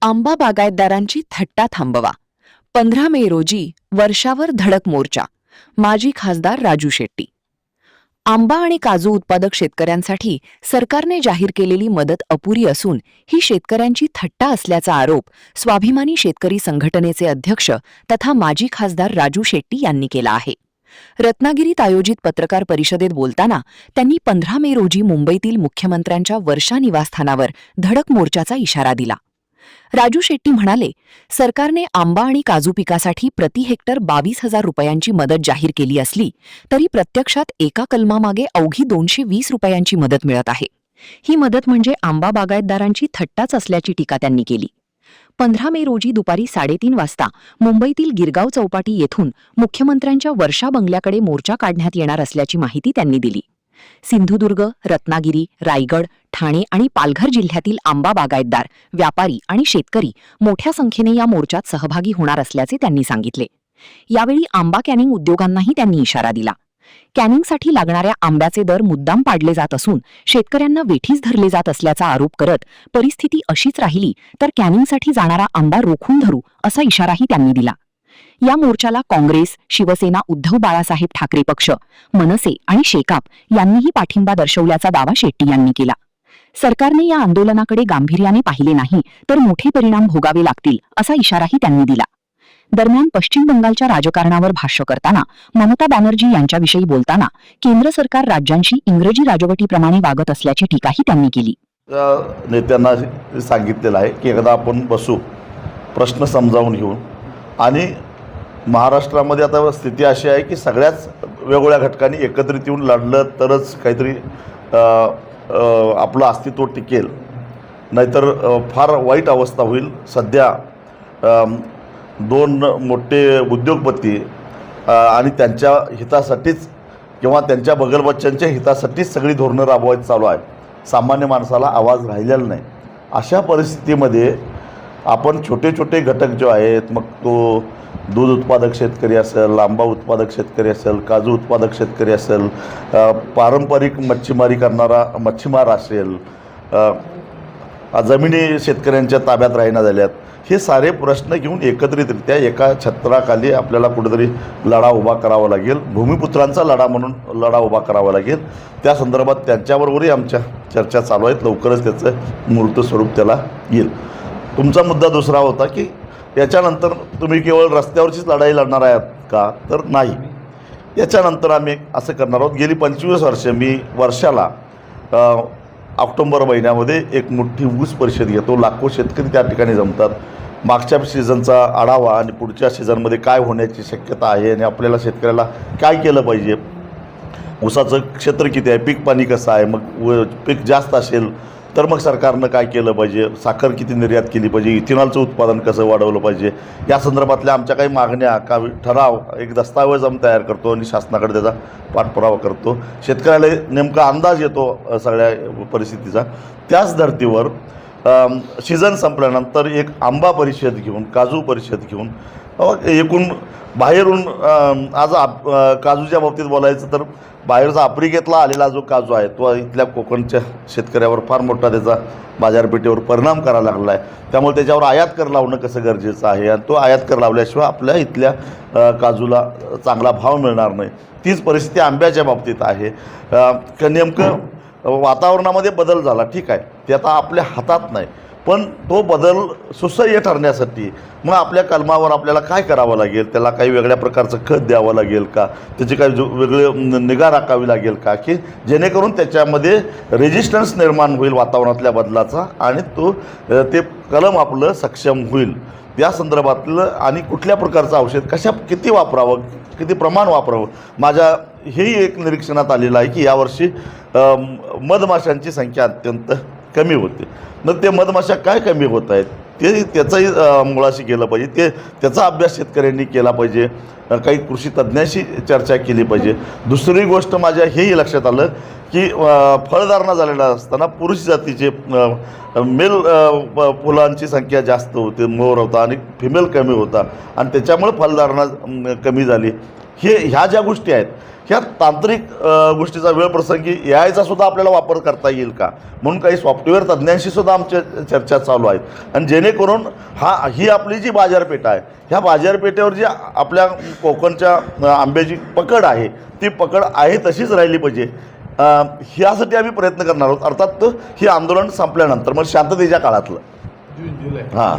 आंबा बागायतदारांची थट्टा थांबवा. 15 मे रोजी वर्षावर धडक मोर्चा. माजी खासदार राजू शेट्टी. आंबा आणि काजू उत्पादक शेतकऱ्यांसाठी सरकारने जाहीर केलेली मदत अपुरी असून ही शेतकऱ्यांची थट्टा असल्याचा आरोप स्वाभिमानी शेतकरी संघटनेचे अध्यक्ष तथा माजी खासदार राजू शेट्टी यांनी केला आहे. रत्नागिरीत आयोजित पत्रकार परिषदेत बोलताना त्यांनी 15 मे रोजी मुंबईतील मुख्यमंत्र्यांच्या वर्षा निवासस्थानावर धडक मोर्चाचा इशारा दिला. राजू शेट्टी म्हणाले, सरकारने आंबा आणि काजू पिकासाठी प्रति हेक्टर 22,000 रुपयांची मदत जाहीर केली असली तरी प्रत्यक्षात एका कलमामागे अवघी 220 रुपयांची मदत मिळत आहे. ही मदत म्हणजे आंबा बागायतदारांची थट्टाच असल्याची टीका त्यांनी केली. 15 मे रोजी दुपारी 3:30 वाजता मुंबईतील गिरगाव चौपाटी येथून मुख्यमंत्र्यांच्या वर्षा बंगल्याकडे मोर्चा काढण्यात येणार असल्याची माहिती त्यांनी दिली. सिंधुदुर्ग, रत्नागिरी, रायगड, ठाणे आणि पालघर जिल्ह्यातील आंबा बागायतदार, व्यापारी आणि शेतकरी मोठ्या संख्येने या मोर्चात सहभागी होणार असल्याचे त्यांनी सांगितले. यावेळी आंबा कॅनिंग उद्योगांनाही त्यांनी इशारा दिला. कॅनिंगसाठी लागणाऱ्या आंब्याचे दर मुद्दाम पाडले जात असून शेतकऱ्यांना वेठीस धरले जात असल्याचा आरोप करत परिस्थिती अशीच राहिली तर कॅनिंगसाठी जाणारा आंबा रोखून धरू असा इशाराही त्यांनी दिला. या मोर्चाला काँग्रेस, शिवसेना, उद्धव बाळासाहेब ठाकरे पक्ष, मनसे आणि शेकाप यांनीही पाठिंबा दर्शवल्याचा दावा शेट्टी यांनी केला. सरकारने या आंदोलनाकडे गांभीर्याने पाहिले नाही तर मोठे परिणाम भोगावे लागतील असा इशाराही त्यांनी दिला. दरम्यान पश्चिम बंगालच्या राजकारणावर भाष्य करताना ममता बॅनर्जी यांच्याविषयी बोलताना केंद्र सरकार राज्यांशी इंग्रजी राजवटीप्रमाणे वागत असल्याची टीकाही त्यांनी केली. नेत्यांना सांगितलेलं आहे की एकदा आपण बसू, प्रश्न समजावून घेऊ आणि महाराष्ट्रामध्ये आता स्थिती अशी आहे की सगळ्याच वेगवेगळ्या घटकांनी एकत्रित येऊन लढलं तरच काहीतरी आपलं अस्तित्व टिकेल, नाहीतर फार वाईट अवस्था होईल. सध्या दोन मोठे उद्योगपती आणि त्यांच्या हितासाठीच किंवा त्यांच्या बगलबच्च्यांच्या हितासाठीच सगळी धोरणं राबवायची चालू आहे. सामान्य माणसाला आवाज राहिलेला नाही. अशा परिस्थितीमध्ये आपण छोटे छोटे घटक जे आहेत, मग तो दूध उत्पादक शेतकरी असेल, आंबा उत्पादक शेतकरी असेल, काजू उत्पादक शेतकरी असेल, पारंपरिक मच्छीमारी करणारा मच्छीमार असेल, जमिनी शेतकऱ्यांच्या ताब्यात राहिना झाल्यात, हे सारे प्रश्न घेऊन एकत्रितरित्या एका छत्राखाली आपल्याला कुठेतरी लढा उभा करावा लागेल. भूमिपुत्रांचा लढा म्हणून लढा उभा करावा लागेल. त्या संदर्भात त्यांच्याबरोबरही आमच्या चर्चा चालू आहेत. लवकरच त्याचं मूर्त स्वरूप त्याला येईल. तुमचा मुद्दा दुसरा होता की याच्यानंतर तुम्ही केवळ रस्त्यावरचीच लढाई लढणार आहात का, तर नाही. याच्यानंतर आम्ही असं करणार आहोत. गेली 25 वर्षे मी वर्षाला ऑक्टोबर महिन्यामध्ये एक मोठी ऊस परिषद घेतो. लाखो शेतकरी त्या ठिकाणी जमतात. मागच्या सीझनचा आढावा आणि पुढच्या सीझनमध्ये काय होण्याची शक्यता आहे आणि आपल्याला शेतकऱ्याला काय केलं पाहिजे, ऊसाचं क्षेत्र किती आहे, पीक पाणी कसं आहे, मग पीक जास्त असेल तर मग सरकारनं काय केलं पाहिजे, साखर किती निर्यात केली पाहिजे, इथेनॉलचं उत्पादन कसं वाढवलं पाहिजे, या संदर्भातल्या आमच्या काही मागण्या का ठराव एक दस्तावेज आम्ही तयार करतो आणि शासनाकडे त्याचा पाठपुरावा करतो. शेतकऱ्याला नेमका अंदाज येतो सगळ्या परिस्थितीचा. त्याच धर्तीवर सीझन संपल्यानंतर एक आंबा परिषद घेऊन, काजू परिषद घेऊन एकूण बाहेरून आज काजूच्या बाबतीत बोलायचं तर बाहेरचा आफ्रिकेतला आलेला जो काजू आहे तो इथल्या कोकणच्या शेतकऱ्यावर फार मोठा त्याचा बाजारपेठेवर परिणाम करायला लागला आहे. त्यामुळे त्याच्यावर आयात कर लावणं कसं गरजेचं आहे आणि तो आयात कर लावल्याशिवाय आपल्या इथल्या काजूला चांगला भाव मिळणार नाही. तीच परिस्थिती आंब्याच्या बाबतीत आहे. नेमकं वातावरणामध्ये बदल झाला, ठीक आहे, ते आता आपल्या हातात नाही, पण तो बदल सुसह्य ठरण्यासाठी मग आपल्या कलमावर आपल्याला काय करावं लागेल, त्याला काही वेगळ्या प्रकारचं खत द्यावं लागेल का, त्याची काही वेगळी निगा राखावी लागेल का, की जेणेकरून त्याच्यामध्ये रेजिस्टन्स निर्माण होईल वातावरणातल्या बदलाचा आणि ते कलम आपलं सक्षम होईल. या संदर्भातलं आणि कुठल्या प्रकारचं औषध किती वापरावं, किती प्रमाण वापरावं. माझ्या हेही एक निरीक्षणात आलेलं आहे की यावर्षी मधमाशांची संख्या अत्यंत कमी होते. मग ते मधमाशा काय कमी होत आहेत ते त्याचाही मुळाशी केलं पाहिजे. त्याचा अभ्यास शेतकऱ्यांनी केला पाहिजे. काही कृषी तज्ज्ञांशी चर्चा केली पाहिजे. दुसरी गोष्ट माझ्या हेही लक्षात आलं की फळधारणा झालेला असताना पुरुष जातीचे मेल फुलांची संख्या जास्त होते, मोर होता आणि फिमेल कमी होता आणि त्याच्यामुळे फळधारणा कमी झाली. ह्या ज्या गोष्टी आहेत ह्या तांत्रिक गोष्टीचा वेळप्रसंगी AIचा सुद्धा आपल्याला वापर करता येईल का म्हणून काही सॉफ्टवेअर तज्ज्ञांशी सुद्धा आमच्या चर्चा चालू आहेत आणि जेणेकरून ही आपली जी बाजारपेठ आहे ह्या बाजारपेठेवर जी आपल्या कोकणच्या आंब्याची पकड आहे ती पकड आहे तशीच राहिली पाहिजे ह्यासाठी आम्ही प्रयत्न करणार आहोत. अर्थात हे आंदोलन संपल्यानंतर मग शांततेच्या काळातलं जून जुलै हां